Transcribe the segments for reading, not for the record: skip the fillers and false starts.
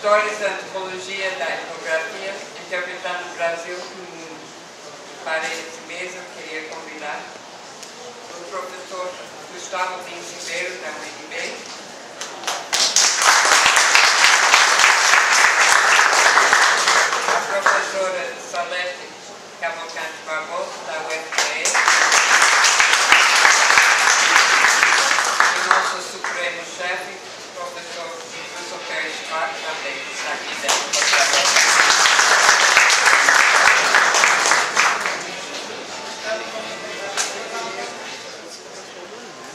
Histórias da Antropologia da Etnografia, interpretando o Brasil. Para esse mês eu queria convidar o professor Gustavo Lins Ribeiro, da UNB, a professora Salete Cavalcante Barbosa, da UFPE, o nosso supremo chefe, professor Wilson Pérez Marques, também está aqui dentro do trabalho.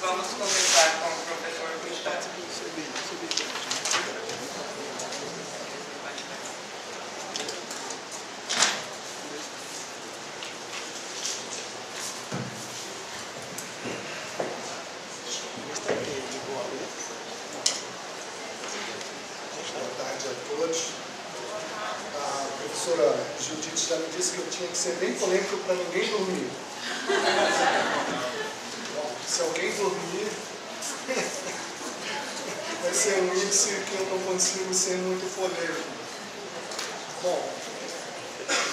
Vamos começar com o professor Gustavo. Boa tarde a todos. A professora Judite já me disse que eu tinha que ser bem polêmico para ninguém dormir. Se alguém dormir, vai ser um índice que eu não consigo ser muito polêmico. Bom,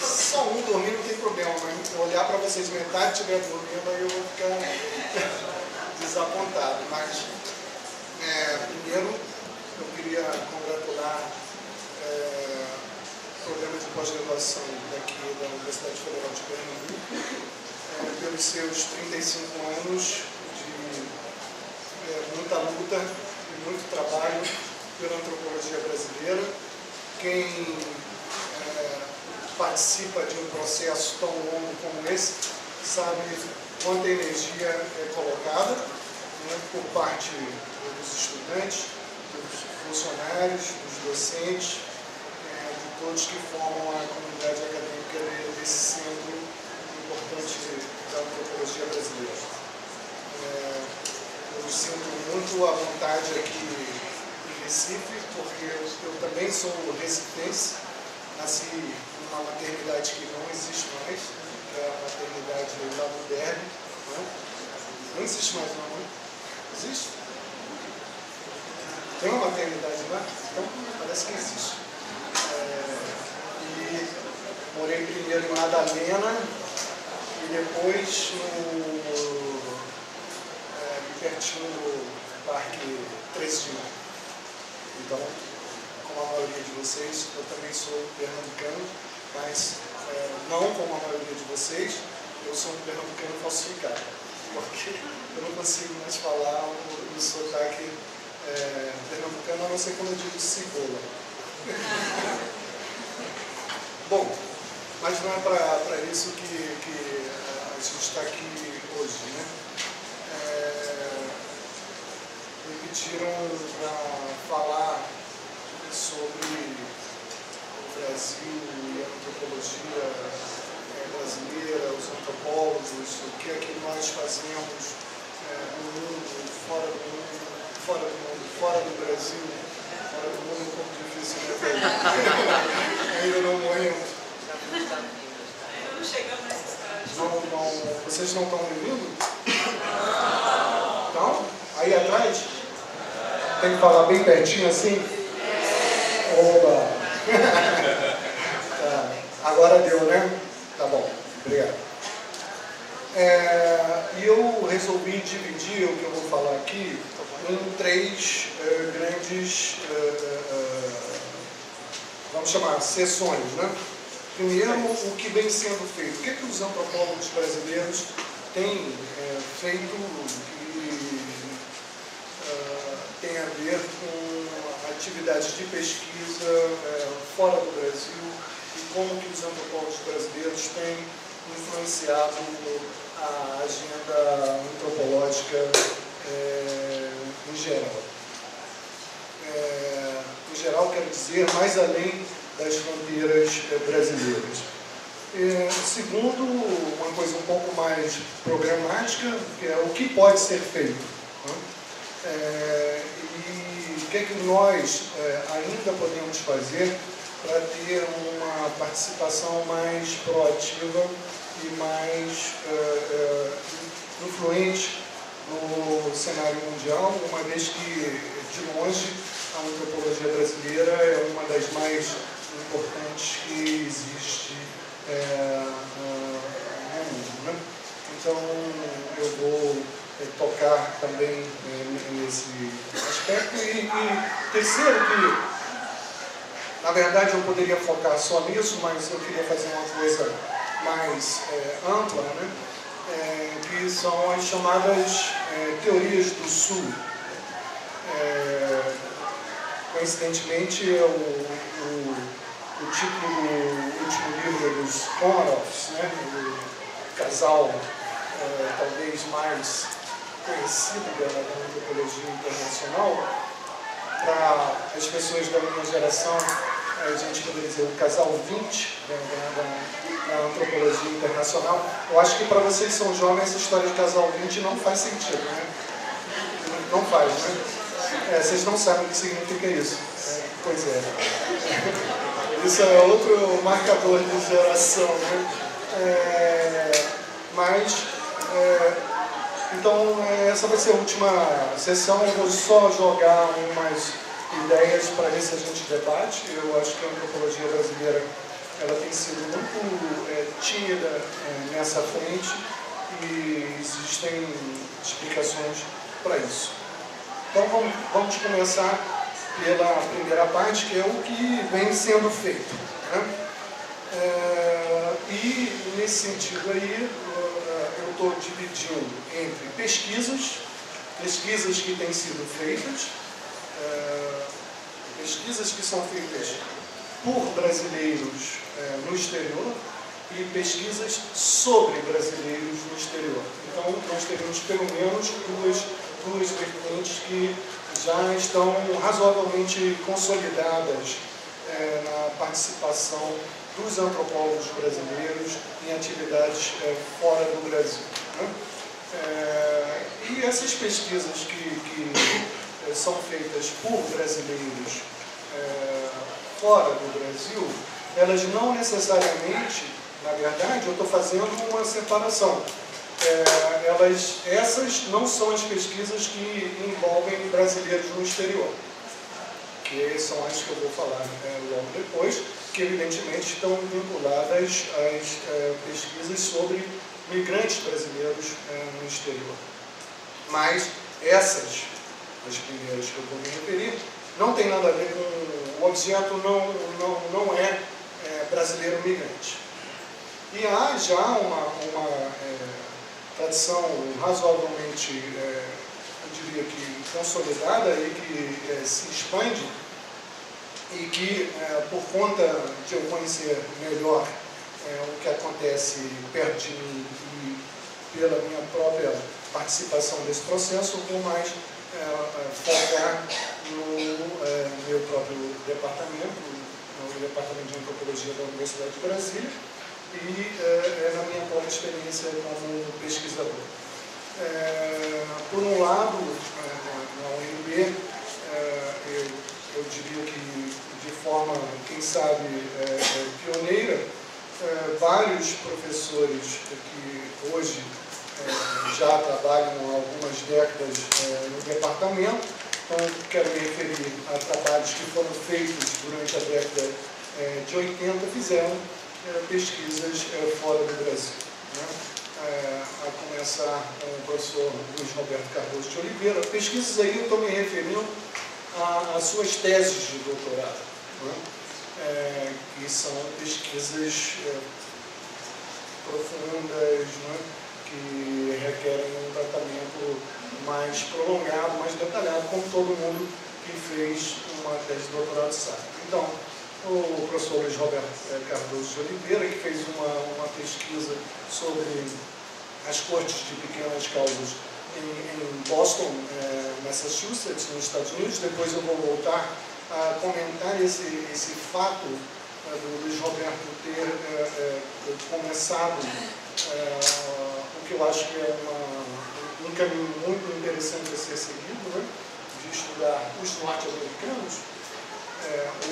só um dormir não tem problema, mas se eu olhar para vocês metade estiver dormindo, aí eu vou ficar desapontado. Mas, primeiro, eu queria congratular o programa de pós-graduação daqui da Universidade Federal de Pernambuco pelos seus 35 anos muita luta e muito trabalho pela antropologia brasileira. Quem participa de um processo tão longo como esse sabe quanta energia é colocada, né, por parte dos estudantes, dos funcionários, dos docentes, de todos que formam a comunidade acadêmica desse centro importante da antropologia brasileira. Eu sinto muito à vontade aqui em Recife, porque eu também sou recifense, nasci numa maternidade que não existe mais, que é a maternidade da Moderna. Não existe mais não, né? Existe? Tem uma maternidade lá? Então, parece que existe. E morei primeiro em Madalena e depois pertinho do Parque 13 de Maio. Então, como a maioria de vocês, eu também sou pernambucano, mas não como a maioria de vocês, eu sou um pernambucano falsificado, porque eu não consigo mais falar o sotaque pernambucano, a não ser quando eu digo cebola. Bom, mas não é para isso que a gente está aqui hoje, né? Me pediram para falar sobre o Brasil e a antropologia brasileira, os antropólogos, o que é que nós fazemos no mundo, fora do mundo, fora do Brasil, fora do mundo é um pouco difícil, né? Ainda não morremos. Ainda não chegamos nessa estágio. Vocês não estão me ouvindo? Então, aí atrás? Tem que falar bem pertinho assim? Oba! Tá. Agora deu, né? Tá bom, obrigado. E eu resolvi dividir o que eu vou falar aqui em três grandes, vamos chamar, sessões, né? Primeiro, o que vem sendo feito. O que os antropólogos brasileiros têm feito que tem a ver com atividades de pesquisa fora do Brasil e como que os antropólogos brasileiros têm influenciado a agenda antropológica em geral. Em geral, quero dizer, mais além das fronteiras brasileiras. Segundo, uma coisa um pouco mais programática, que é o que pode ser feito. Né? E o que é que nós ainda podemos fazer para ter uma participação mais proativa e mais influente no cenário mundial, uma vez que, de longe, a antropologia brasileira é uma das mais importantes que existe no mundo, né? Então, eu vou tocar também nesse aspecto. E terceiro, que na verdade eu poderia focar só nisso, mas eu queria fazer uma coisa mais ampla, né? Que são as chamadas teorias do Sul. Coincidentemente, é o título do último livro dos Komaroffs, né? O casal talvez mais conhecido da antropologia internacional. Para as pessoas da minha geração, a gente poderia dizer o casal 20 da antropologia internacional. Eu acho que para vocês que são jovens, essa história de casal 20 não faz sentido, né? Não faz, né? Vocês não sabem o que significa isso. Pois é. Isso é outro marcador de geração, né? Então, essa vai ser a última sessão. Eu vou só jogar umas ideias para ver se a gente debate. Eu acho que a antropologia brasileira ela tem sido muito tímida nessa frente e existem explicações para isso. Então, vamos começar pela primeira parte, que é o que vem sendo feito, né? E, nesse sentido aí, eu estou dividindo entre pesquisas que têm sido feitas, pesquisas que são feitas por brasileiros no exterior e pesquisas sobre brasileiros no exterior. Então, nós teremos pelo menos duas vertentes que já estão razoavelmente consolidadas na participação dos antropólogos brasileiros em atividades fora do Brasil, né? E essas pesquisas que são feitas por brasileiros fora do Brasil, elas não necessariamente, na verdade, eu estou fazendo uma separação. Essas não são as pesquisas que envolvem brasileiros no exterior, que são as que eu vou falar logo depois, que evidentemente estão vinculadas às pesquisas sobre migrantes brasileiros no exterior. Mas essas, as primeiras que eu vou me referir, não tem nada a ver com o objeto, não é brasileiro migrante. E há já uma tradição razoavelmente, eu diria que consolidada e que se expande e que, por conta de eu conhecer melhor o que acontece perto de mim e pela minha própria participação desse processo, eu vou mais focar no meu próprio departamento, no Departamento de Antropologia da Universidade de Brasília, e na minha própria experiência como pesquisador. Por um lado, na UNB, eu diria que de forma, quem sabe, pioneira, vários professores que hoje já trabalham há algumas décadas no departamento. Então, quero me referir a trabalhos que foram feitos durante a década de 80, fizeram pesquisas fora do Brasil, né? A começar com o professor Luiz Roberto Cardoso de Oliveira. Pesquisas aí eu estou me referindo às suas teses de doutorado, né? Que são pesquisas profundas, né? Que requerem um tratamento mais prolongado, mais detalhado, como todo mundo que fez uma tese de doutorado sabe. Então, o professor Luiz Roberto Cardoso de Oliveira, que fez uma pesquisa sobre as cortes de pequenas causas em Boston, Massachusetts, nos Estados Unidos. Depois eu vou voltar a comentar esse fato do Luiz Roberto ter começado o que eu acho que é um caminho muito interessante a ser seguido, né? De estudar os norte-americanos.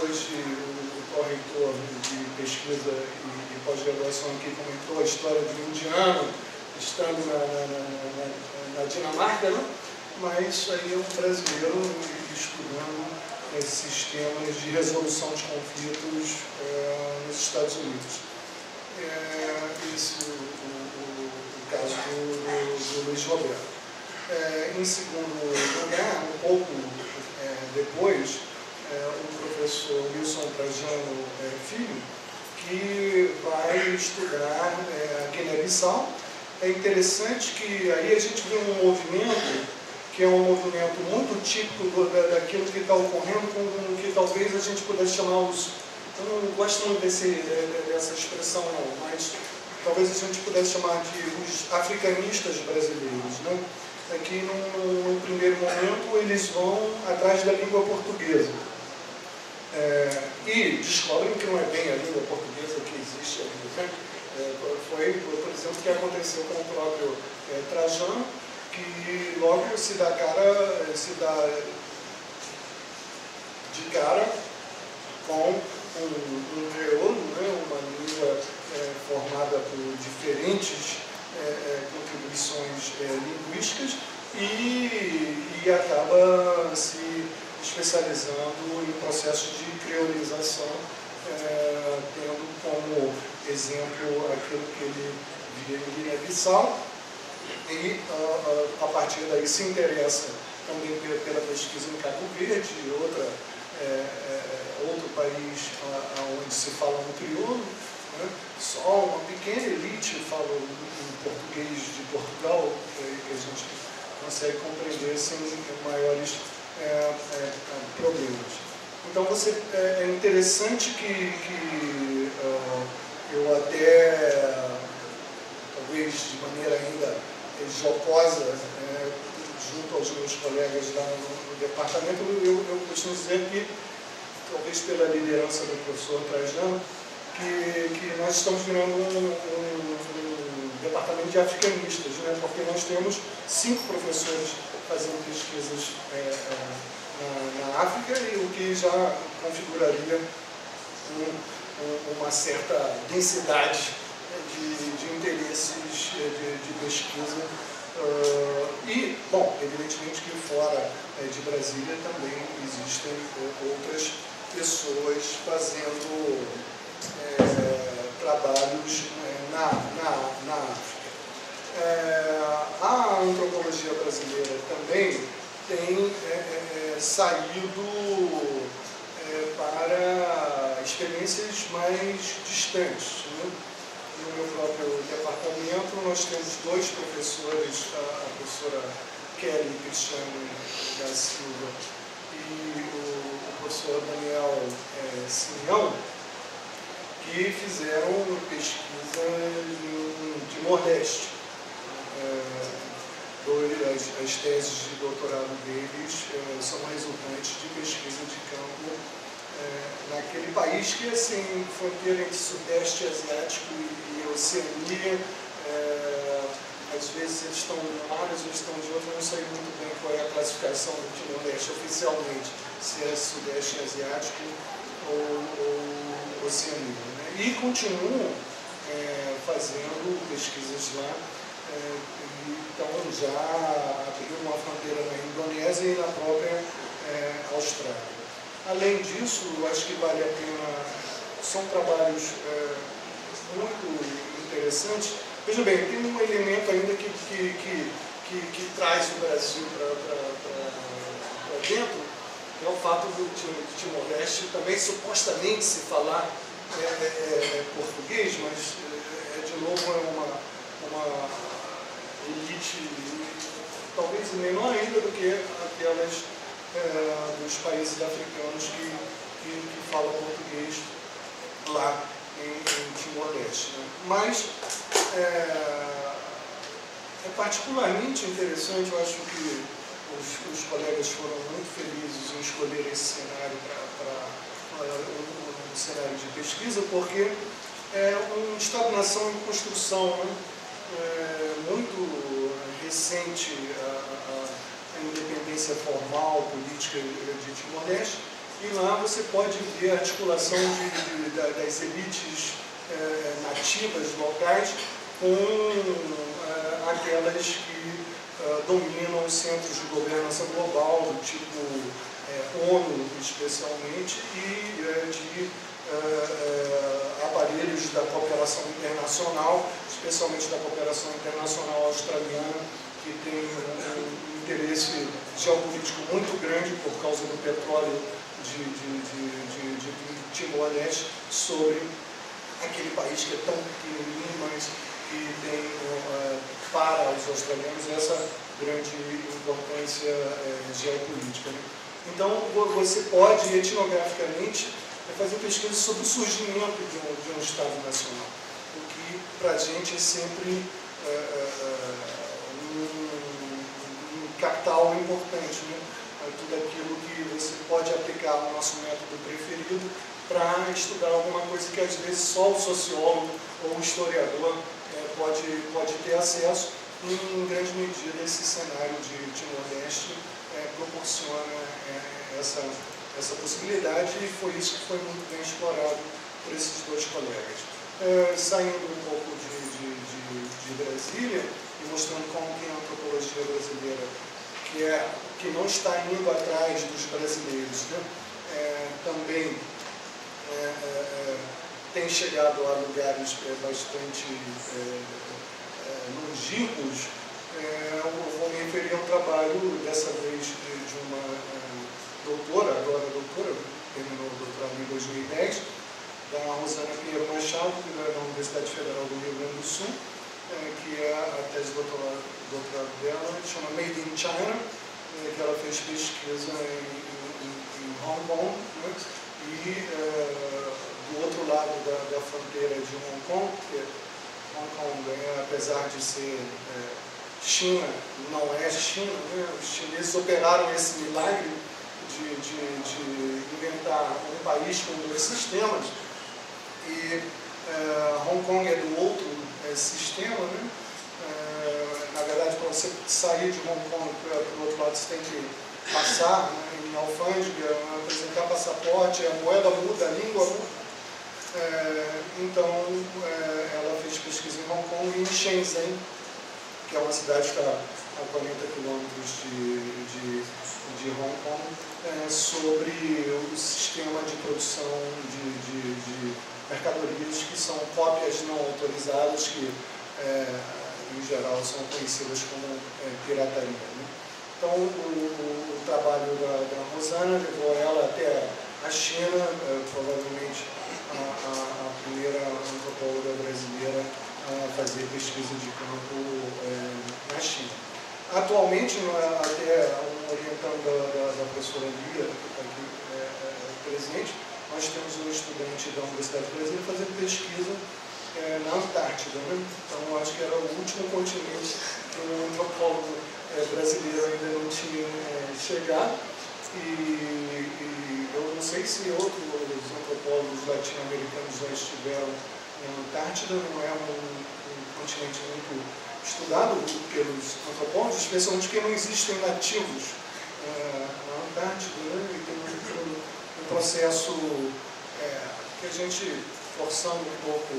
Hoje o pró-reitor de pesquisa e pós-graduação aqui comentou a história de um indiano estando na Dinamarca, né? Mas aí é um brasileiro estudando sistemas de resolução de conflitos nos Estados Unidos. Esse é o caso do Luiz Roberto. Em segundo lugar, um pouco depois, o professor Wilson Trajano Filho, que vai estudar a Guiné-Bissau. É interessante que aí a gente vê um movimento que é um movimento muito típico daquilo que está ocorrendo, com o que talvez a gente pudesse chamar os... Eu não gosto muito dessa expressão não, mas talvez a gente pudesse chamar de os africanistas brasileiros, né? Aqui, num primeiro momento, eles vão atrás da língua portuguesa. E descobrem que não é bem a língua portuguesa que existe ali, né? Foi, por exemplo, o que aconteceu com o próprio Trajano, que logo se dá de cara com um crioulo, né? Uma língua formada por diferentes contribuições linguísticas e acaba se especializando em processos de criolização, tendo como exemplo aquilo que ele via em Guiné-Bissau, e a partir daí se interessa também pela pesquisa em Cabo Verde, outro país onde se fala um crioulo, né? Só uma pequena elite fala em português de Portugal, que a gente consegue compreender sem maiores problemas. Então é interessante que eu até, talvez de maneira ainda jocosa, junto aos meus colegas lá no departamento, eu costumo dizer que, talvez pela liderança do professor Trajano, que nós estamos virando um departamento de africanistas, né? Porque nós temos 5 professores fazendo pesquisas na África, e o que já configuraria uma certa densidade de interesses de pesquisa. E, bom, evidentemente que fora de Brasília também existem outras pessoas fazendo trabalhos na África. A antropologia brasileira também tem saído para experiências mais distantes, né? No meu próprio departamento, nós temos 2 professores, a professora Kelly Cristiano da Silva e o professor Daniel Simeão, que fizeram pesquisa em Timor-Leste. As teses de doutorado deles são resultantes de pesquisa de campo naquele país que é assim, fronteira entre Sudeste Asiático e Oceania. Às vezes eles estão de um lado, às vezes estão de outro. Eu não sei muito bem qual é a classificação do Timor-Leste oficialmente, se é Sudeste Asiático ou Oceania, né? E continuam fazendo pesquisas lá. Então já abriu uma fronteira na Indonésia e na própria Austrália. Além disso, eu acho que vale a pena, são trabalhos muito interessantes. Veja bem, tem um elemento ainda que traz o Brasil para dentro, que é o fato do Timor-Leste também supostamente se falar português, mas de novo uma elite talvez menor ainda do que aquelas dos países africanos que falam português lá em Timor-Leste, né? Mas é particularmente interessante, eu acho que os colegas foram muito felizes em escolher esse cenário para um cenário de pesquisa, porque é um Estado-nação em construção, né? Muito recente a independência formal, política de Timor-Leste, e lá você pode ver a articulação das elites nativas locais com aquelas que dominam os centros de governação global, do tipo sono especialmente, e de aparelhos da cooperação internacional, especialmente da cooperação internacional australiana, que tem um interesse geopolítico muito grande por causa do petróleo de Timor-Leste sobre aquele país que é tão pequenininho, mas que tem para os australianos essa grande importância geopolítica. Né? Então, você pode, etnograficamente, fazer pesquisa sobre o surgimento de um Estado nacional, o que, para a gente, é sempre um capital importante, né? Tudo aquilo que você pode aplicar ao nosso método preferido para estudar alguma coisa que, às vezes, só o sociólogo ou o historiador pode ter acesso. E, em grande medida, esse cenário de Timor-Leste proporciona essa possibilidade, e foi isso que foi muito bem explorado por esses dois colegas. Saindo um pouco de Brasília e mostrando como que a antropologia brasileira, que não está indo atrás dos brasileiros, né? Também tem chegado a lugares bastante longínquos. Eu vou me referir a um trabalho, dessa vez, de uma doutora, terminou o doutorado em 2010, da Rosana Pinheiro Machado, que é da Universidade Federal do Rio Grande do Sul, que é a tese de doutorado dela, que chama Made in China, que ela fez pesquisa em Hong Kong, né? E do outro lado da fronteira de Hong Kong, porque Hong Kong, apesar de ser China, não é China, né? Os chineses operaram esse milagre de inventar um país com dois sistemas, e Hong Kong é do outro sistema, né? Na verdade, para você sair de Hong Kong para o outro lado, você tem que passar, né, em alfândega, apresentar passaporte, a moeda muda, a língua muda. Então, ela fez pesquisa em Hong Kong e em Shenzhen, que é uma cidade que está a 40 quilômetros de Hong Kong, sobre o sistema de produção de mercadorias que são cópias não autorizadas, que em geral são conhecidas como pirataria. Né? Então, o trabalho da Rosana levou ela até a China, provavelmente a primeira antropóloga brasileira a fazer pesquisa de campo na China. Atualmente, até orientando da professora Lia, que está aqui presente, nós temos um estudante da Universidade Brasileira fazendo pesquisa na Antártida. Né? Então, acho que era o último continente que um antropólogo brasileiro ainda não tinha chegado. E eu não sei se outros antropólogos latino-americanos já estiveram na Antártida. Não é um continente muito estudado pelos antropólogos, especialmente porque não existem nativos na Antártida, né? E tem um processo que a gente, forçando um pouco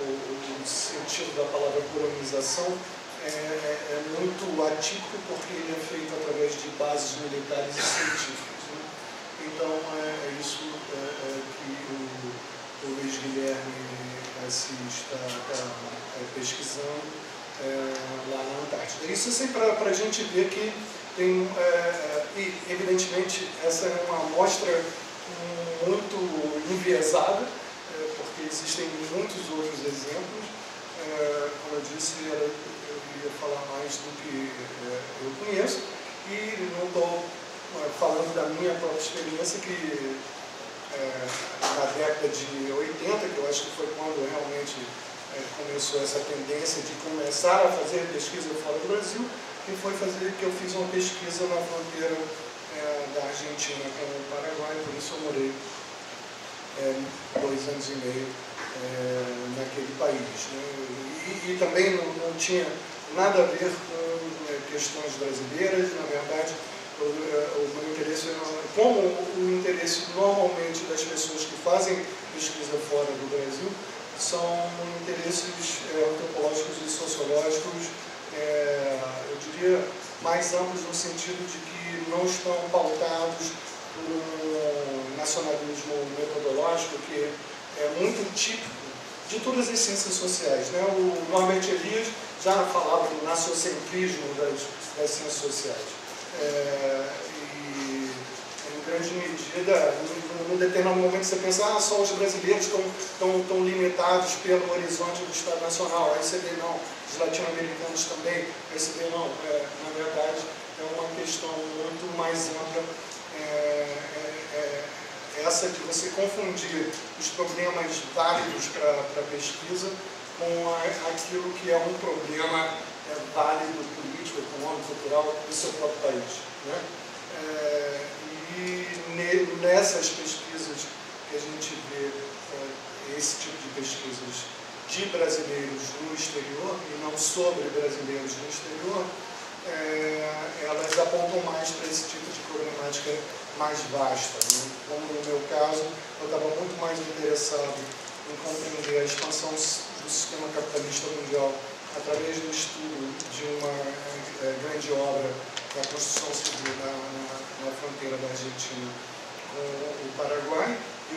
o sentido da palavra colonização, é muito atípico, porque ele é feito através de bases militares e científicas. Né? Então, é isso que o Luiz Guilherme está pesquisando lá na Antártida. Isso é sempre para a gente ver que tem, e evidentemente, essa é uma amostra muito enviesada, porque existem muitos outros exemplos. Como eu disse, eu ia falar mais do que eu conheço, e não estou falando da minha própria experiência, que na década de 80, que eu acho que foi quando realmente começou essa tendência de começar a fazer pesquisa fora do Brasil, que foi que eu fiz uma pesquisa na fronteira da Argentina com o Paraguai, por isso eu morei 2 anos e meio naquele país. Né? E também não tinha nada a ver com questões brasileiras. Na verdade, o meu interesse, como o interesse normalmente das pessoas que fazem pesquisa fora do Brasil, são interesses antropológicos e sociológicos, eu diria, mais amplos, no sentido de que não estão pautados por nacionalismo metodológico que é muito típico de todas as ciências sociais, né? O Norbert Elias já falava do naciocentrismo das ciências sociais. E, em grande medida, num determinado momento você pensa, só os brasileiros estão limitados pelo horizonte do Estado Nacional. Aí você vê, não, os latino-americanos também. Aí você vê, não, na verdade, é uma questão muito mais ampla. Essa de você confundir os problemas válidos para a pesquisa com aquilo que é um problema válido, político, econômico, cultural do seu próprio país, né? E nessas pesquisas que a gente vê, esse tipo de pesquisas de brasileiros no exterior, e não sobre brasileiros no exterior, elas apontam mais para esse tipo de problemática mais vasta, né? Como no meu caso, eu estava muito mais interessado em compreender a expansão do sistema capitalista mundial através do estudo de uma grande obra da construção civil na fronteira da Argentina com o Paraguai, e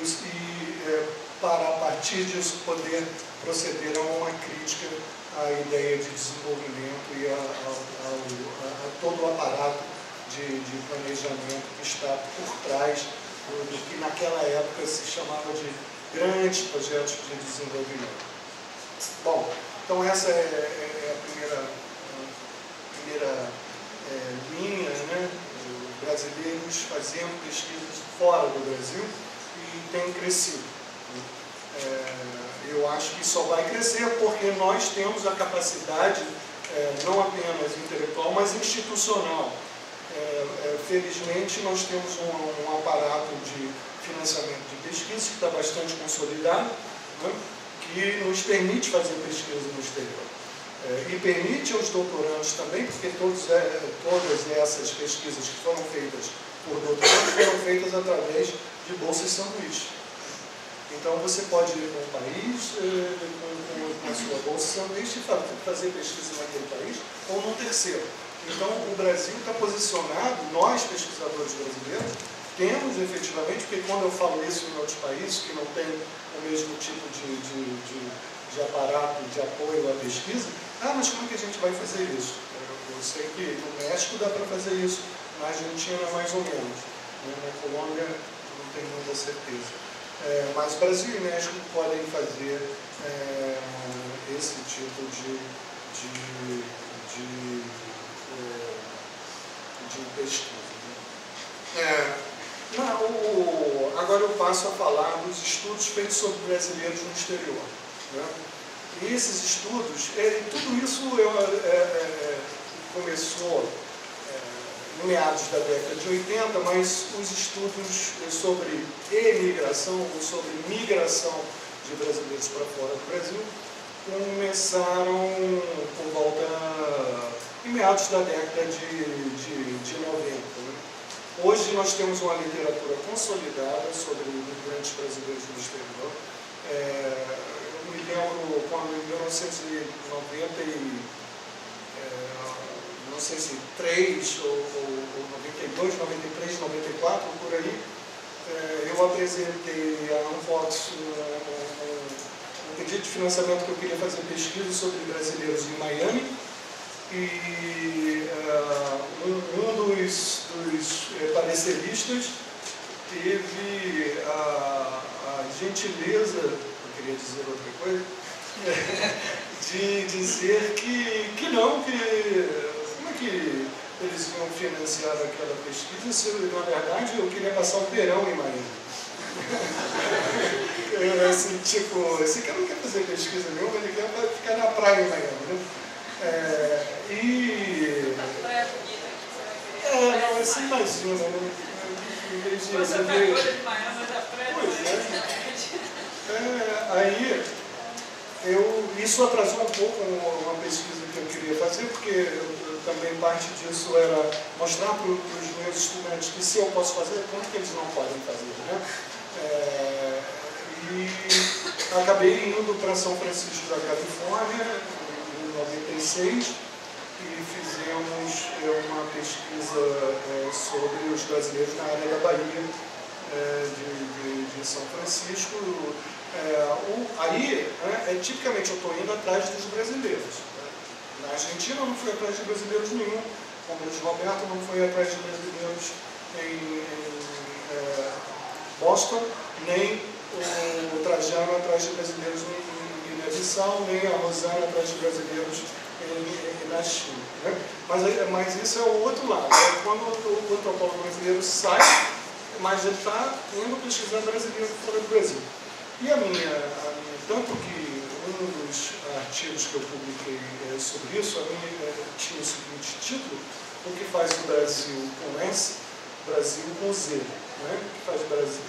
para, a partir disso, poder proceder a uma crítica à ideia de desenvolvimento e a todo o aparato de planejamento que está por trás do que naquela época se chamava de grandes projetos de desenvolvimento. Bom, então essa é a primeira linha, né? Brasileiros fazendo pesquisas fora do Brasil e tem crescido. Eu acho que só vai crescer porque nós temos a capacidade, não apenas intelectual, mas institucional. Felizmente, nós temos um aparato de financiamento de pesquisa que está bastante consolidado, né, que nos permite fazer pesquisa no exterior. E permite aos doutorandos também, porque todas essas pesquisas que foram feitas por doutorandos foram feitas através de bolsas sanduíche. Então, você pode ir para um país com a sua bolsa sanduíche e fazer pesquisa naquele país ou num terceiro. Então, o Brasil está posicionado, nós, pesquisadores brasileiros, temos efetivamente, porque quando eu falo isso em outros países que não têm o mesmo tipo de aparato de apoio à pesquisa, mas como é que a gente vai fazer isso? Eu sei que no México dá para fazer isso, na Argentina mais ou menos, né? Na Colômbia não tenho muita certeza. Mas Brasil e México podem fazer esse tipo de pesquisa. Agora eu passo a falar dos estudos feitos sobre brasileiros no exterior, né? E esses estudos, tudo isso começou no meados da década de 80, mas os estudos sobre emigração ou sobre migração de brasileiros para fora do Brasil começaram por volta em meados da década de 90. Né? Hoje nós temos uma literatura consolidada sobre imigrantes brasileiros no exterior. Eu me lembro quando em 1990 não sei se 3 ou 92, 93, 94, por aí, eu apresentei a Unfox um pedido de financiamento que eu queria fazer pesquisa sobre brasileiros em Miami. E um dos pareceristas teve a gentileza, eu queria dizer outra coisa, de dizer que não, como é que eles iam financiar aquela pesquisa se, na verdade, eu queria passar o verão em Miami. Assim, tipo, esse cara não quer fazer pesquisa nenhuma, ele quer ficar na praia em Miami, né? Não, você imagina, né? Em vez de você pegou de Miami, mas a praia aí, isso atrasou um pouco uma pesquisa que eu queria fazer, porque também parte disso era mostrar para os meus estudantes que se eu posso fazer, como que eles não podem fazer, né? E acabei indo para São Francisco da Califórnia, em 96, e fizemos uma pesquisa sobre os brasileiros na área da Bahia, de São Francisco. Aí, tipicamente, eu estou indo atrás dos brasileiros. Na Argentina eu não fui atrás de brasileiros nenhum, como o Luiz Roberto não foi atrás de brasileiros em Boston, nem o Trajano atrás de brasileiros em Guiné-Bissau, nem a Rosana atrás de brasileiros na China. Né? Mas isso é o outro lado. Quando o antropólogo brasileiro sai, mas ele está indo pesquisando brasileiro fora do Brasil. E tanto que um dos artigos que eu publiquei sobre isso, tinha o seguinte título: o que faz o Brasil com S, Brasil com Z. Né? O que faz o Brasil,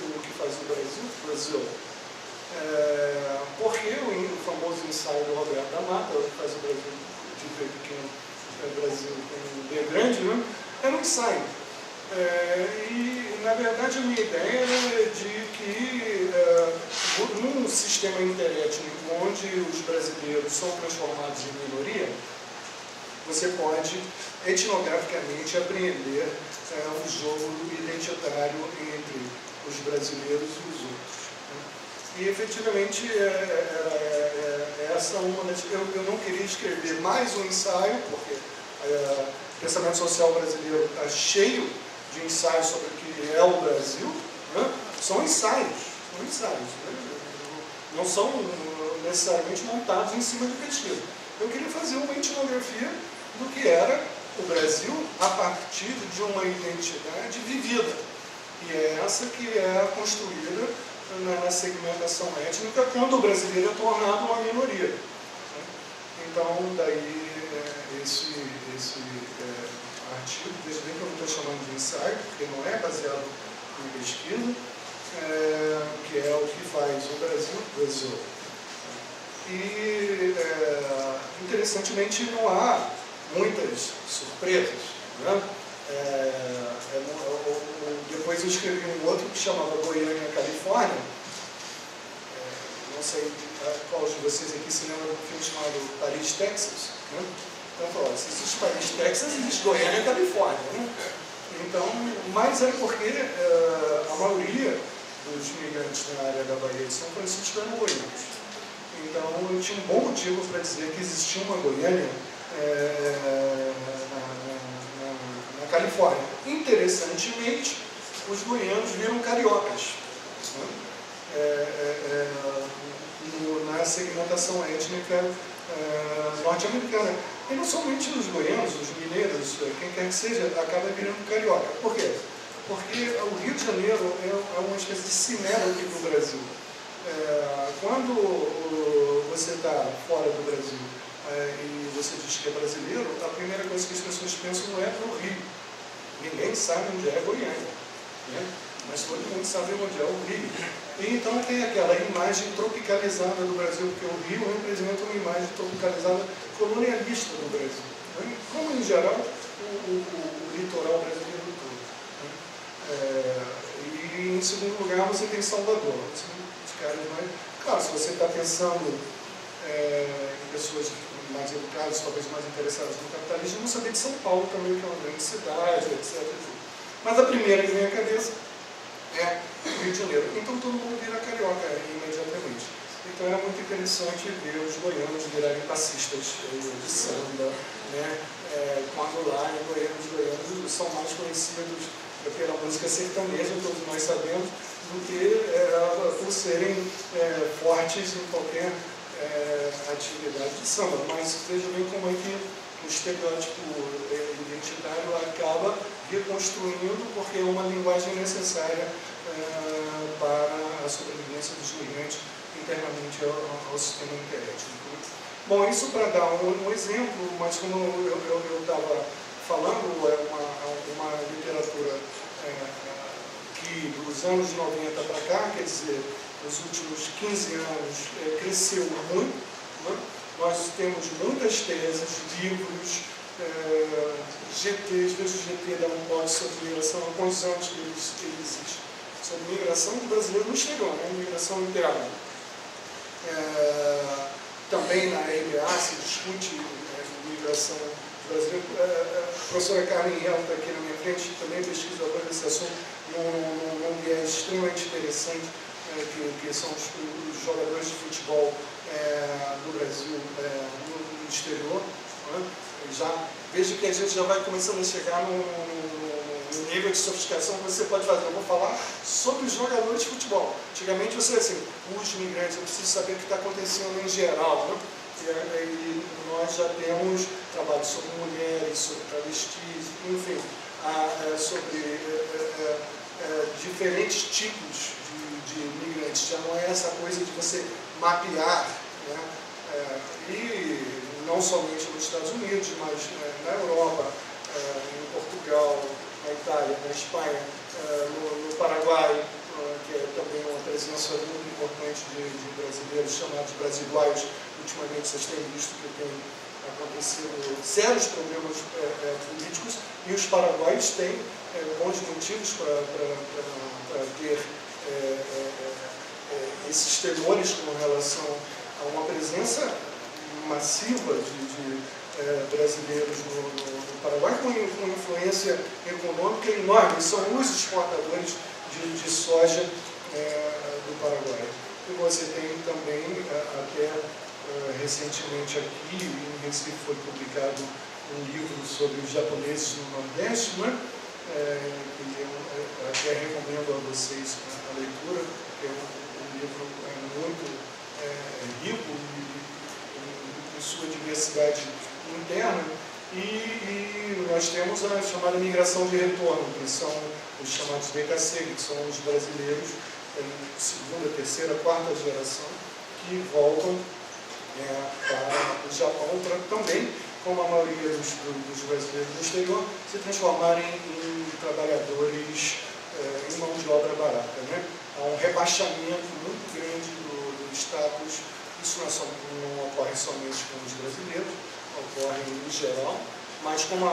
porque o famoso ensaio do Roberto da Mata, o que faz o Brasil de B pequeno, Brasil com B grande, né? Era um ensaio. E, na verdade, a minha ideia era de que, num sistema interétnico onde os brasileiros são transformados em minoria, você pode, etnograficamente, apreender o jogo identitário entre os brasileiros e os outros. Né? E, efetivamente, essa uma das... Eu não queria escrever mais um ensaio, porque o pensamento social brasileiro está cheio de ensaios sobre o que é o Brasil. Né? São ensaios, né? Não são necessariamente montados em cima de pesquisa. Eu queria fazer uma etnografia do que era o Brasil a partir de uma identidade vivida. E é essa que é construída na segmentação étnica, quando o brasileiro é tornado uma minoria. Então, daí, esse artigo, desde bem que eu não estou chamando de ensaio, porque não é baseado em pesquisa, que é o que faz o Brasil. E, interessantemente, não há muitas surpresas. Né? Depois eu escrevi um outro que chamava Goiânia, Califórnia. Não sei qual de vocês aqui se lembra de um filme chamado Paris, Texas. Né? Então, se existe Paris, Texas, existe Goiânia, Califórnia. Né? Então, mas é porque a maioria dos imigrantes na área da Baía de São Francisco eram goianos. Então, eu tinha um bom motivo para dizer que existia uma Goiânia na Califórnia. Interessantemente, os goianos viram cariocas, né? Na segmentação étnica norte-americana. E não somente os goianos, os mineiros, quem quer que seja, acaba virando carioca. Por quê? Porque o Rio de Janeiro é uma espécie de cinérope do Brasil. Quando você está fora do Brasil e você diz que é brasileiro, a primeira coisa que as pessoas pensam não é no Rio. Ninguém sabe onde é Goiânia, né? Mas todo mundo sabe onde é o Rio. E então tem aquela imagem tropicalizada do Brasil, porque o Rio representa uma imagem tropicalizada colonialista do Brasil, né? Como, em geral, o litoral brasileiro todo. Né? E, em segundo lugar, você tem Salvador. Claro, se você está pensando em pessoas mais educadas, talvez mais interessadas no capitalismo, não saber de São Paulo também, que é uma grande cidade, etc. Mas a primeira que vem à cabeça é o Rio de Janeiro. Então todo mundo vira carioca imediatamente. Então era muito interessante ver os goianos virarem passistas de samba, né? Quando lá em Goiânia os goianos são mais conhecidos pela música sertaneja, todos nós sabemos, do que por serem fortes em qualquer atividade de samba. Mas veja bem como é que o estereótipo identitário acaba reconstruindo, porque é uma linguagem necessária para a sobrevivência dos migrantes internamente ao sistema interétnico. Bom, isso para dar um exemplo, mas como eu estava falando, é uma literatura que dos anos 90 para cá, quer dizer, nos últimos 15 anos, cresceu muito. Né? Nós temos muitas teses, livros, GTs, veja o GT da UNPOD sobre migração, há quantos anos que ele existe. Sobre migração, o brasileiro não chegou, né? Migração interna. Também na RBA se discute migração brasileira. A professora Carmen Riel está aqui na minha frente, também pesquisadora desse assunto, num viés extremamente interessante, que são os jogadores de futebol no Brasil, no exterior. Né? Veja que a gente já vai começando a chegar no nível de sofisticação que você pode fazer. Eu vou falar sobre os jogadores de futebol. Antigamente você assim, os imigrantes, eu preciso saber o que está acontecendo em geral. Né? E nós já temos trabalhos sobre mulheres, sobre travestis, enfim, sobre diferentes tipos de imigrantes. Já não é essa coisa de você mapear, né? E não somente nos Estados Unidos, mas na Europa, em Portugal, na Itália, na Espanha, no Paraguai, que é também uma presença muito importante de brasileiros chamados brasileiros. Ultimamente vocês têm visto que tem acontecido sérios problemas políticos e os paraguaios têm bons motivos para ter esses temores com relação a uma presença massiva de brasileiros no Paraguai, com influência econômica enorme. São os exportadores de soja do Paraguai. E você tem também, até recentemente aqui, em Recife, foi publicado um livro sobre os japoneses no Nordeste, né? Que eu até recomendo a vocês a leitura, que é um livro muito rico em sua diversidade interna. E nós temos a chamada migração de retorno, que são os chamados BKC, que são os brasileiros segunda, terceira, quarta geração, que voltam para o Japão para também, como a maioria dos brasileiros no exterior, se transformarem em trabalhadores em mão de obra barata. Né? Há um rebaixamento muito grande do status. Isso não ocorre somente com os brasileiros, ocorre em geral, mas como a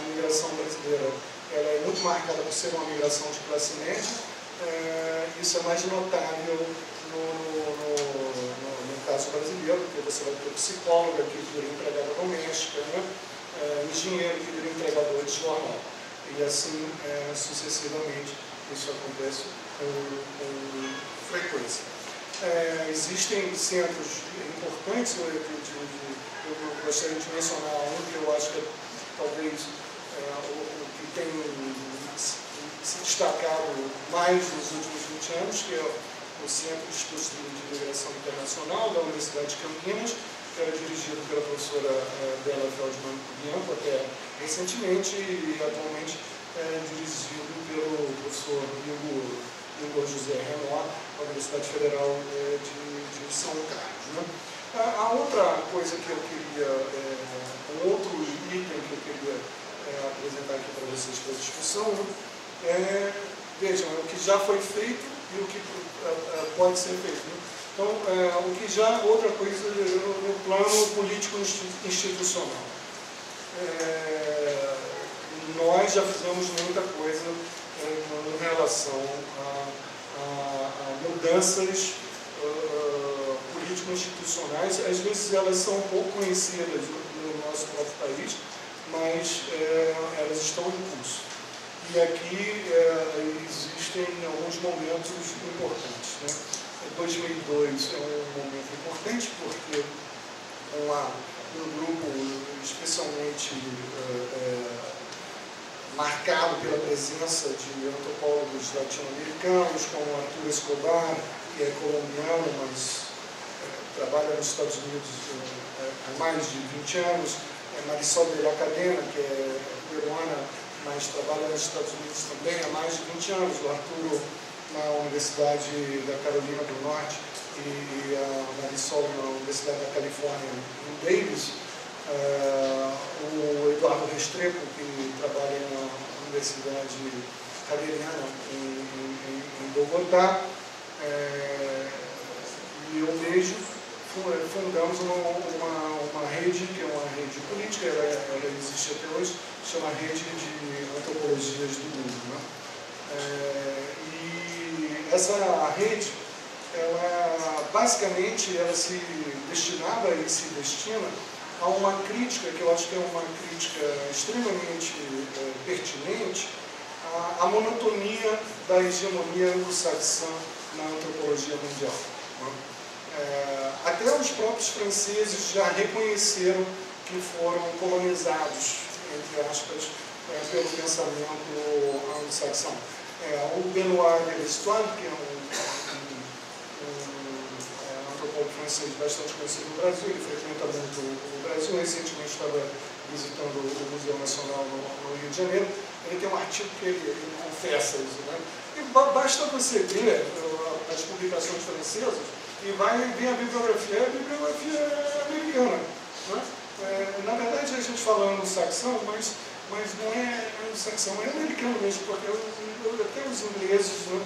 migração brasileira ela é muito marcada por ser uma migração de classe média, isso é mais notável no caso brasileiro, porque você vai ter psicóloga que vira empregada doméstica, né? Engenheiro que vira entregador de jornal, e assim sucessivamente. Isso acontece com frequência. Existem centros importantes, eu gostaria de mencionar um que eu acho que talvez o que tem se destacado mais nos últimos 20 anos, que é o Centro de Estudos de Migração Internacional da Universidade de Campinas, que era dirigido pela professora Bela Feldman Bianco até recentemente, e atualmente dirigido pelo professor Igor José Renó, da Universidade Federal de São Carlos. Né? A outra coisa que eu queria, um outro item que eu queria apresentar aqui para vocês para a discussão, vejam, o que já foi feito e o que pode ser feito. Né? Então, o que já, outra coisa no plano político institucional. Nós já fizemos muita coisa em relação a mudanças político-institucionais. Às vezes elas são um pouco conhecidas no nosso próprio país, mas elas estão em curso. E aqui existem alguns momentos importantes. Né? 2002 é um momento importante porque um grupo especialmente marcado pela presença de antropólogos latino-americanos, como Arturo Escobar, que é colombiano, mas trabalha nos Estados Unidos há mais de 20 anos, Marisol de la Cadena, que é peruana, mas trabalha nos Estados Unidos também há mais de 20 anos, o Arturo na Universidade da Carolina do Norte e a Marisol na Universidade da Califórnia em Davis, o Eduardo Restrepo, que trabalha na Universidade Javeriana em Bogotá, e eu mesmo fundamos uma rede, que é uma rede política, ela existe até hoje, chama Rede de Antropologias do Mundo. Né? E essa rede, basicamente, ela se destinava e se destina a uma crítica, que eu acho que é uma crítica extremamente pertinente, a monotonia da hegemonia anglo-saxã na antropologia mundial. Até os próprios franceses já reconheceram que foram colonizados, entre aspas, pelo pensamento anglo-saxão. O Benoît de l'Histoire, que é um antropólogo francês bastante conhecido no Brasil, ele frequenta muito o Brasil, recentemente estava visitando o Museu Nacional no Rio de Janeiro, ele tem um artigo que ele confessa isso, né? E basta você ver as publicações francesas e vai ver a bibliografia americana, né? Na verdade, a gente fala anglo-saxão, mas não é anglo-saxão, é americano mesmo, porque até os ingleses, né,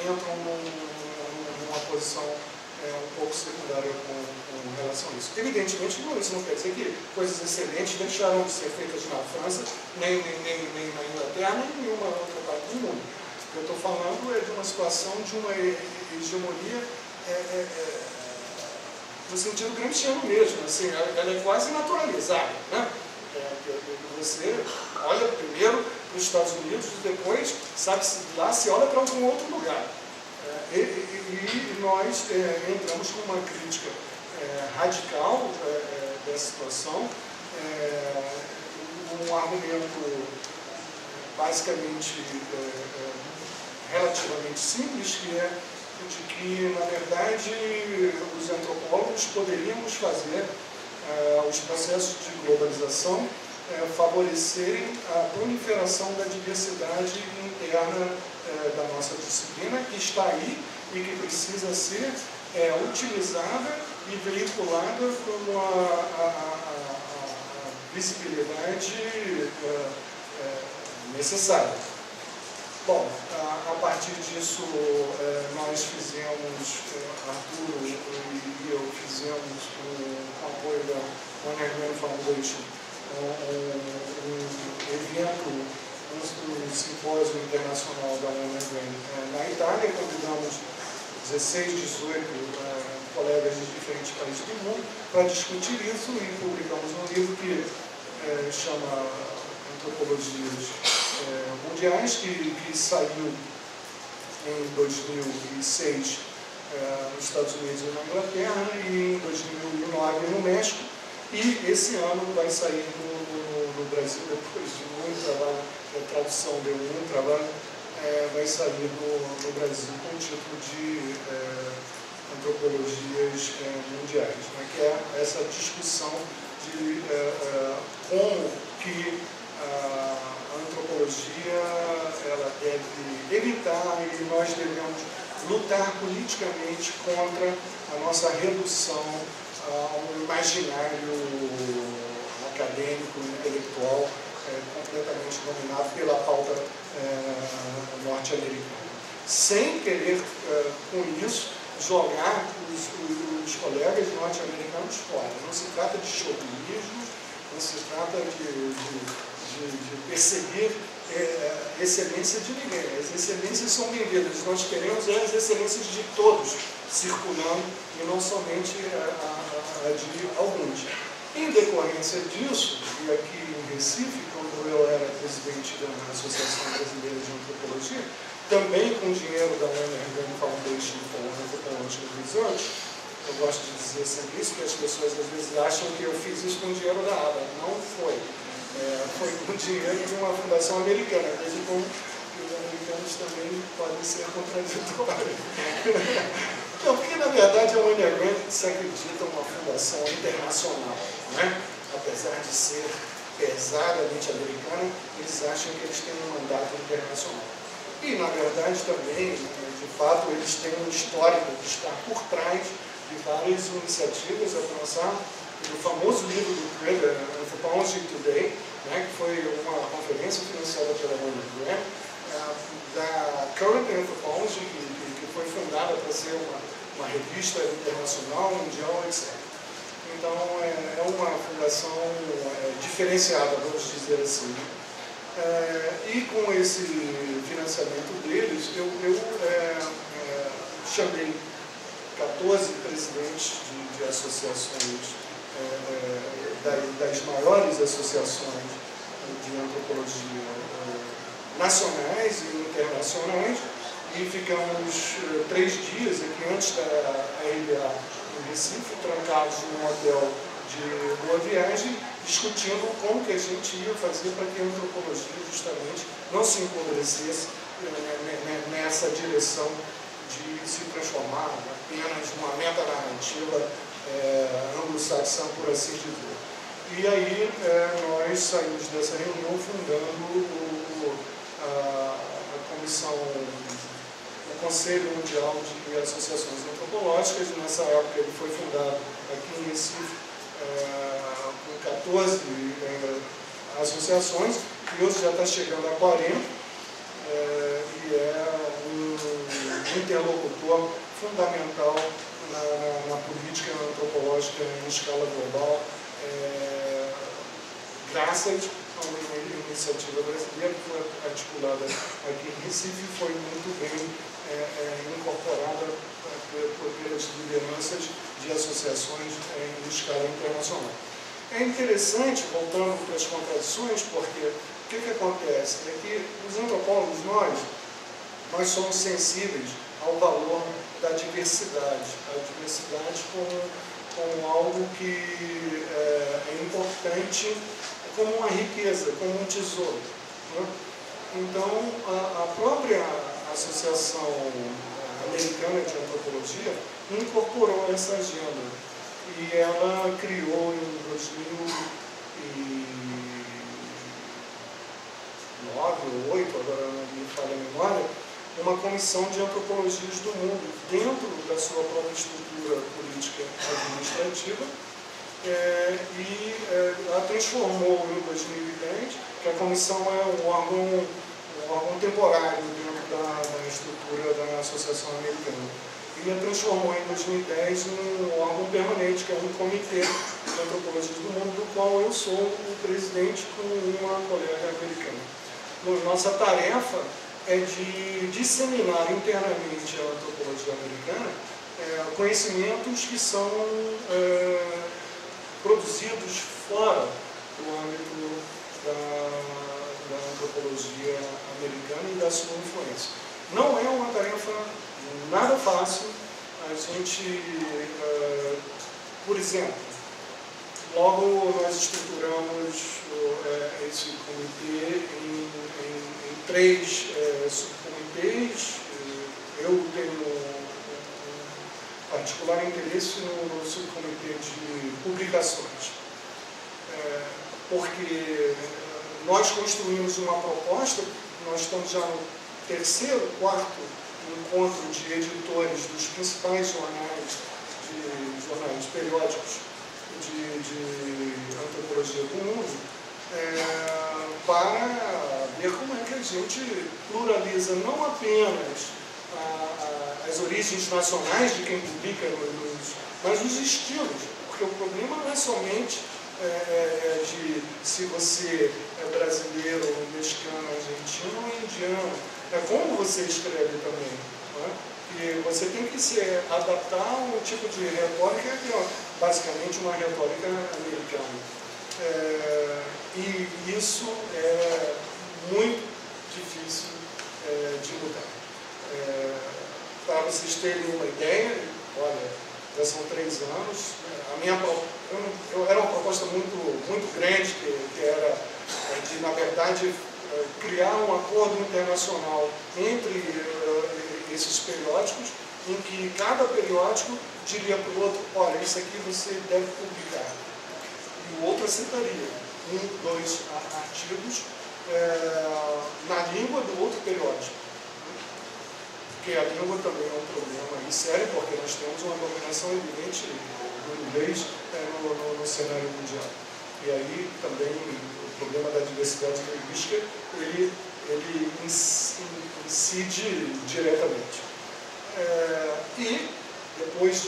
entram numa posição um pouco secundária com relação a isso. Evidentemente, isso não quer dizer que coisas excelentes deixaram de ser feitas na França, nem na Inglaterra, nem em nenhuma outra parte do mundo. O que eu estou falando é de uma situação de uma hegemonia no sentido gramsciano mesmo, assim, ela é quase naturalizada, né? Você olha primeiro para os Estados Unidos, depois, sabe, lá se olha para algum outro lugar. E nós entramos com uma crítica radical dessa situação, um argumento basicamente relativamente simples, que é de que, na verdade, os antropólogos poderíamos fazer os processos de globalização favorecerem a proliferação da diversidade interna da nossa disciplina, que está aí e que precisa ser utilizada e veiculada como a visibilidade necessária. Bom, a partir disso, nós fizemos, Arturo e eu fizemos, com o apoio da One Grand Foundation, um evento, um simpósio internacional da One Grand na Itália. Convidamos 16, 18 colegas de diferentes países do mundo para discutir isso e publicamos um livro que chama Antropologias Mundiais, que saiu em 2006 nos Estados Unidos e na Inglaterra, e em 2009 no México, e esse ano vai sair no Brasil, depois de muito trabalho, a tradução deu muito trabalho, vai sair no Brasil com o título de Antropologias Mundiais, né, que é essa discussão de como que a antropologia ela deve evitar e nós devemos lutar politicamente contra a nossa redução a um imaginário acadêmico, intelectual, completamente dominado pela pauta norte-americana. Sem querer, com isso, jogar os colegas norte-americanos fora. Não se trata de chauvinismo, não se trata de perseguir excelência de ninguém. As excelências são bem-vindas. Nós queremos as excelências de todos circulando e não somente a de alguns. Em decorrência disso, e aqui em Recife, quando eu era presidente da Associação Brasileira de Antropologia, também com dinheiro da One Foundation for Anthropological Research, eu gosto de dizer sempre isso, porque as pessoas às vezes acham que eu fiz isso com dinheiro da ABA. Não foi. Foi com dinheiro de uma fundação americana, desde como os americanos também podem ser contraditórios. Não, porque na verdade a One Grand se acredita uma fundação internacional, né? Apesar de ser pesadamente americana, eles acham que eles têm um mandato internacional. E na verdade também, de fato, eles têm um histórico de estar por trás de várias iniciativas, a começar do famoso livro do Krieger, Anthropology Today, né, que foi uma conferência financiada pela One Grand, da Current Anthropology, que foi fundada para ser uma revista internacional, mundial, etc. Então, é uma fundação diferenciada, vamos dizer assim. E com esse financiamento deles, eu chamei 14 presidentes de associações, das maiores associações de antropologia nacionais e internacionais, e ficamos 3 dias aqui antes da RBA em Recife, trancados num hotel de Boa Viagem, discutindo como que a gente ia fazer para que a antropologia justamente não se empobrecesse nessa direção de se transformar apenas numa metanarrativa anglo-saxã, por assim dizer. E aí nós saímos dessa reunião fundando a comissão, o Conselho Mundial de Associações Antropológicas. Nessa época ele foi fundado aqui em Recife com 14 associações, e hoje já está chegando a 40, e é um interlocutor fundamental na política antropológica em escala global, graças a uma iniciativa brasileira que foi articulada aqui em Recife e foi muito bem incorporada pelas lideranças de associações em escala internacional. É interessante, voltando para as contradições, porque o que acontece? É que os antropólogos, nós somos sensíveis ao valor da diversidade, a diversidade como algo que é importante, como uma riqueza, como um tesouro, né? Então, a própria Associação Americana de Antropologia incorporou essa agenda, e ela criou em 2009 ou 2008, agora não me falha a memória, uma comissão de antropologias do mundo, dentro da sua própria estrutura política administrativa, e a transformou em 2010, que a comissão é um órgão temporário dentro da estrutura da Associação Americana. E a transformou em 2010 num órgão permanente, que é um comitê de antropologias do mundo, do qual eu sou o presidente com uma colega americana. Nossa tarefa é de disseminar internamente a antropologia americana conhecimentos que são produzidos fora do âmbito da antropologia americana e da sua influência. Não é uma tarefa nada fácil. A gente, por exemplo, logo nós estruturamos esse comitê em 3 subcomitês. Eu tenho um particular interesse no subcomitê de publicações, porque nós construímos uma proposta. Nós estamos já no 3º, 4º encontro de editores dos principais jornais periódicos de antropologia do mundo, para ver como é que a gente pluraliza não apenas as origens nacionais de quem publica, mas os estilos, porque o problema não é somente de se você é brasileiro, mexicano, argentino ou indiano, é como você escreve também, né? E você tem que se adaptar a um tipo de retórica que é basicamente uma retórica americana. E isso é muito difícil de mudar. Para vocês terem uma ideia, olha, já são 3 anos, era uma proposta muito grande, que era de, na verdade, criar um acordo internacional entre esses periódicos, em que cada periódico diria para o outro: olha, isso aqui você deve publicar. E o outro aceitaria 1, 2 artigos na língua do outro periódico. Porque a língua também é um problema aí sério, porque nós temos uma dominação evidente do inglês no cenário mundial. E aí também o problema da diversidade linguística, ele incide diretamente. E depois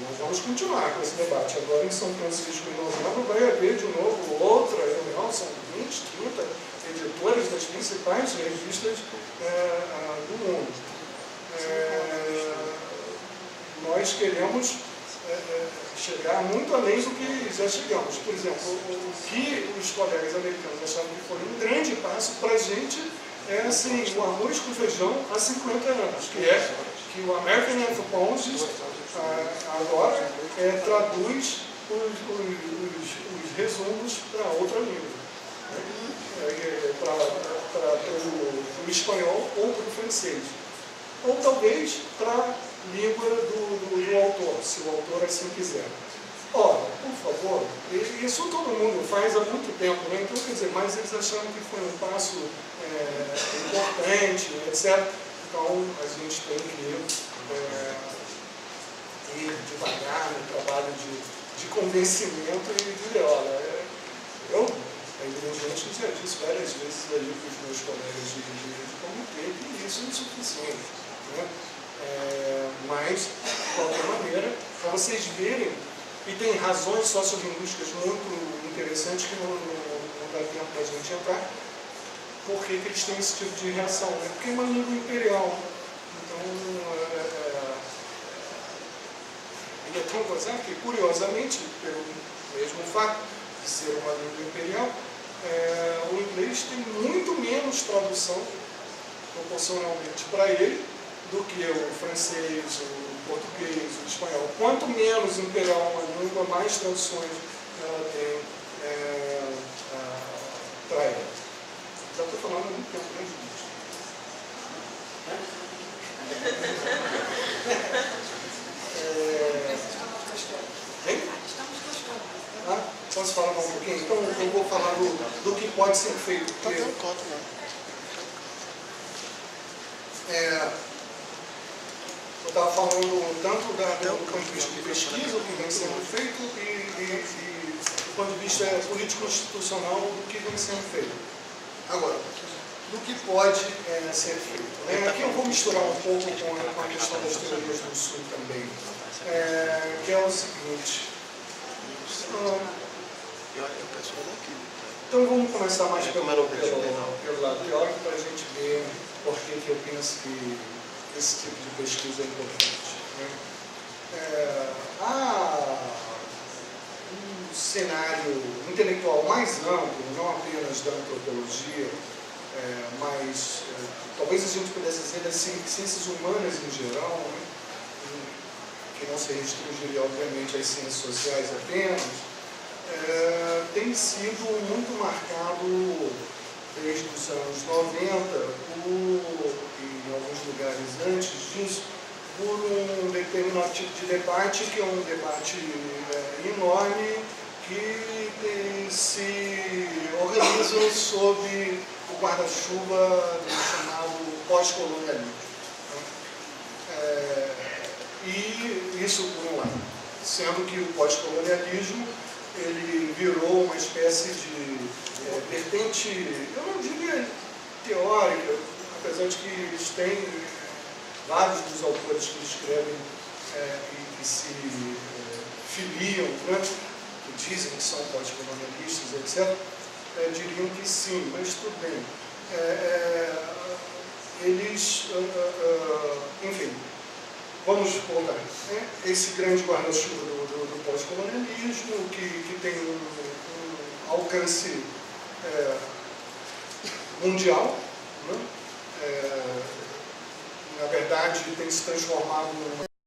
nós vamos continuar com esse debate. Agora em São Francisco, em novembro, vai haver de novo outra reunião, são 20, 30 editores das principais revistas do mundo. Nós queremos chegar muito além do que já chegamos. Por exemplo, o que os colegas americanos achavam que foi um grande passo, para a gente é assim, o arroz com feijão há 50 anos, que é que o American Anthropologist agora traduz os resumos para outra língua, né? Para o espanhol ou para o francês. Ou talvez para a língua do autor, se o autor assim quiser. Ora, por favor, isso todo mundo faz há muito tempo, né? Então, quer dizer, mas eles acharam que foi um passo importante, etc. Então, a gente tem que ir devagar no trabalho de convencimento e dizer, olha, evidentemente, já disse várias vezes ali para os meus colegas de comitê que isso é insuficiente, né? Mas, de qualquer maneira, para vocês verem, e tem razões sociolinguísticas muito interessantes que não dá tempo para a gente entrar, por que eles têm esse tipo de reação, né? Porque é uma língua imperial. Então, e é tão gozado que, curiosamente, pelo mesmo fato de ser uma língua imperial, o inglês tem muito menos tradução, proporcionalmente, para ele, do que o francês, o português, o espanhol. Quanto menos imperial uma língua, mais traduções ela tem para ela. Já estou falando há muito tempo, né, gente? Posso falar mais um pouquinho? Então eu vou falar do que pode ser feito. Eu estava falando tanto do ponto de vista de pesquisa, o que vem sendo feito, e do ponto de vista político-institucional, do que vem sendo feito. Agora, do que pode ser feito, né? Aqui eu vou misturar um pouco com a questão das teorias do Sul também, que é o seguinte. Então vamos começar mais pelo lado teórico para a gente ver por que eu penso que esse tipo de pesquisa é importante, né? Há um cenário intelectual mais amplo, não apenas da antropologia, mas talvez a gente pudesse dizer das ciências humanas em geral, né? Que não se restringiria obviamente às ciências sociais apenas, tem sido muito marcado desde os anos 90, em alguns lugares antes disso, por um determinado tipo de debate, que é um debate enorme, que se organiza sob o guarda-chuva do chamado pós-colonialismo. E isso por um lado, sendo que o pós-colonialismo ele virou uma espécie de vertente, eu não diria teórica, apesar de que eles têm vários dos autores que escrevem e que se filiam, né, que dizem que são pós-colonialistas, etc., diriam que sim, mas tudo bem. Eles, enfim, vamos voltar. Esse grande guarda-chuva do pós-colonialismo, que tem um alcance mundial, né? Na verdade tem se transformado numa